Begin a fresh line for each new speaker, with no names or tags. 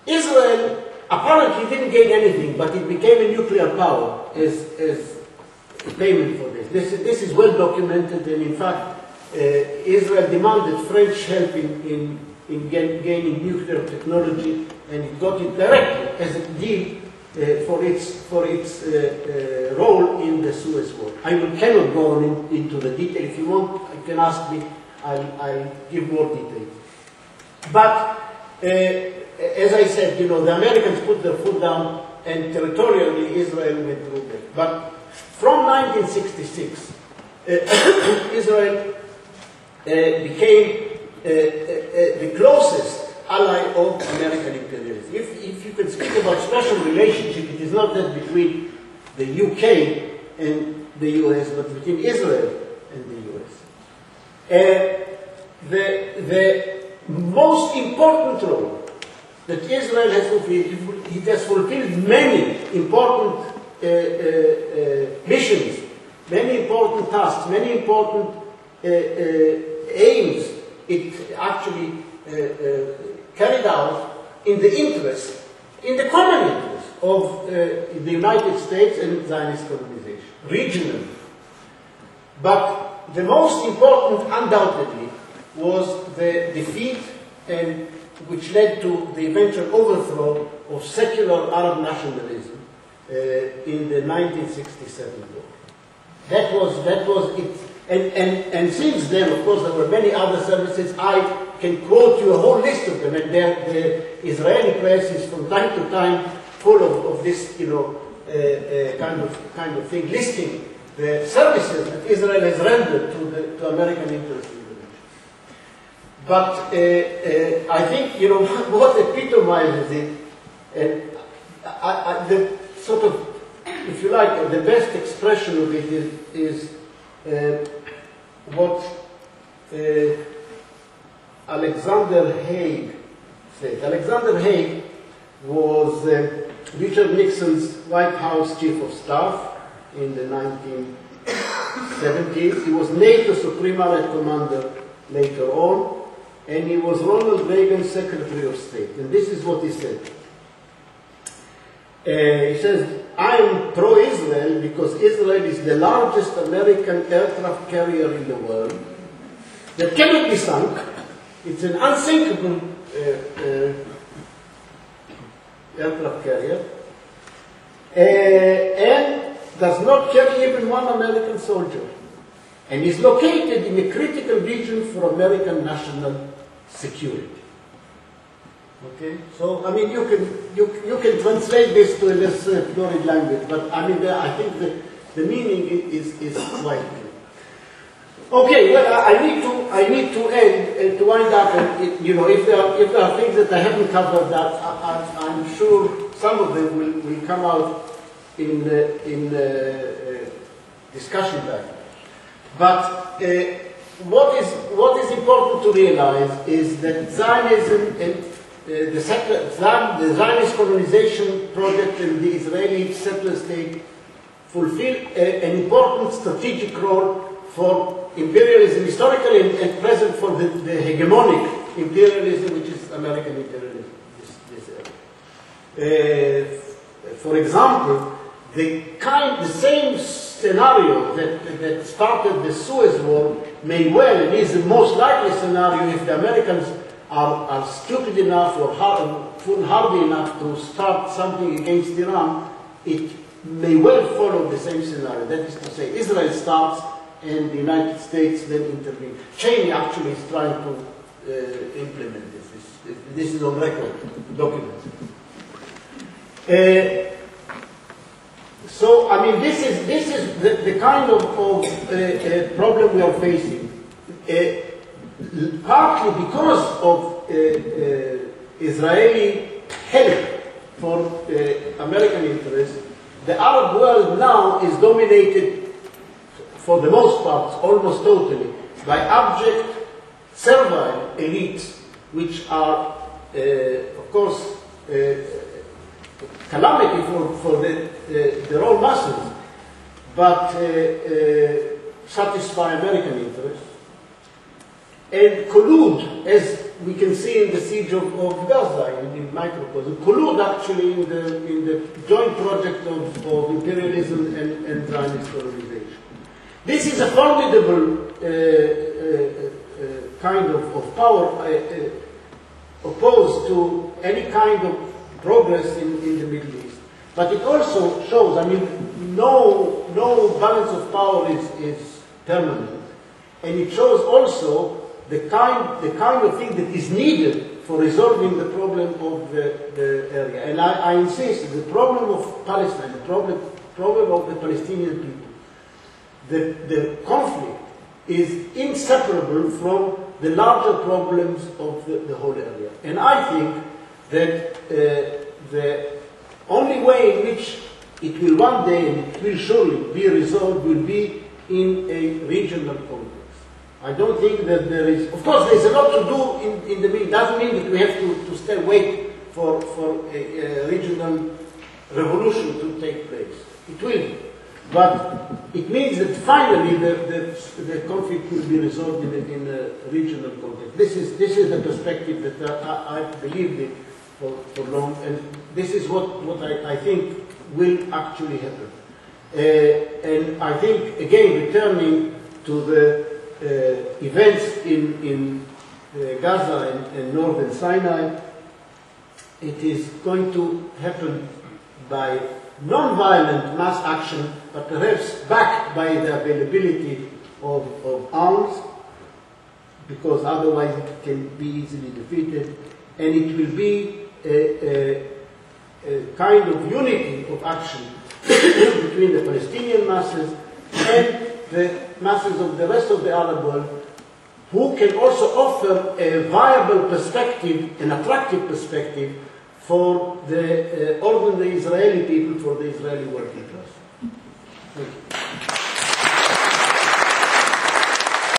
Israel apparently didn't gain anything, but it became a nuclear power as payment for this. This is well documented, and in fact, Israel demanded French help in gaining nuclear technology, and it got it directly as a deal for its role in the Suez War. I cannot go on into the detail. If you want, you can ask me. I'll give more detail. But as I said, the Americans put their foot down, and territorially Israel withdrew back. But from 1966, Israel became the closest ally of American imperialism. If you can speak about special relationship, it is not that between the UK and the US, but between Israel and the US. The most important role that Israel has fulfilled, it has fulfilled many important missions, many important tasks, many important aims. It actually carried out in the interest, in the common interest of the United States and Zionist colonization, regionally. But the most important, undoubtedly, was the defeat, and which led to the eventual overthrow of secular Arab nationalism in the 1967 war. That was it. And since then, of course, there were many other services. I can quote you a whole list of them, and the Israeli press is from time to time full of this, kind of thing, listing the services that Israel has rendered to American interests in the region. But I think, what epitomizes it, and the sort of, if you like, the best expression of it is what Alexander Haig said. Alexander Haig was Richard Nixon's White House Chief of Staff in the 1970s. He was NATO Supreme Allied Commander later on, and he was Ronald Reagan's Secretary of State. And this is what he said. He says, I am pro-Israel because Israel is the largest American aircraft carrier in the world that cannot be sunk. It's an unsinkable aircraft carrier, and does not carry even one American soldier, and is located in a critical region for American national security. Okay, so I mean you can translate this to a less florid language, but I mean I think the meaning is quite clear. Okay, well I need to end and to wind up, and if there are things that I haven't covered, that I'm sure some of them will come out in discussion time. But what is important to realize is that Zionism and the Zionist colonization project and the Israeli settler state fulfill an important strategic role for imperialism, historically and present, for the hegemonic imperialism, which is American imperialism. For example, the same scenario that started the Suez War may well, and is the most likely scenario, if the Americans are stupid enough or foolhardy enough to start something against Iran, it may well follow the same scenario. That is to say, Israel starts and the United States then intervene. Cheney actually is trying to implement this. This is on record, documented. So, I mean, this is the kind of problem we are facing. Partly because of Israeli help for American interests, the Arab world now is dominated, for the most part, almost totally, by abject, servile elites, which are, of course, calamity for the raw masses, but satisfy American interests, and collude, as we can see in the siege of Gaza, in my proposal, collude actually in the joint project of imperialism and Zionist colonization. This is a formidable kind of power opposed to any kind of progress in the Middle East. But it also shows, I mean, no balance of power is permanent. And it shows also the kind of thing that is needed for resolving the problem of the area. And I insist, the problem of Palestine, the problem of the Palestinian people, the conflict is inseparable from the larger problems of the whole area. And I think that the only way in which it will one day, and it will surely be resolved, will be in a regional context. I don't think that there is, of course there's a lot to do in the middle. It doesn't mean that we have to wait for a regional revolution to take place. It will. But it means that finally the conflict will be resolved in a regional context. This is the perspective that I've believed in for long, and this is what I think will actually happen. And I think, again, returning to the events in Gaza and northern Sinai, it is going to happen by non-violent mass action, but perhaps backed by the availability of arms, because otherwise it can be easily defeated, and it will be a kind of unity of action between the Palestinian masses and the masses of the rest of the Arab world, who can also offer a viable perspective, an attractive perspective for the ordinary Israeli people, for the Israeli working class. Thank you.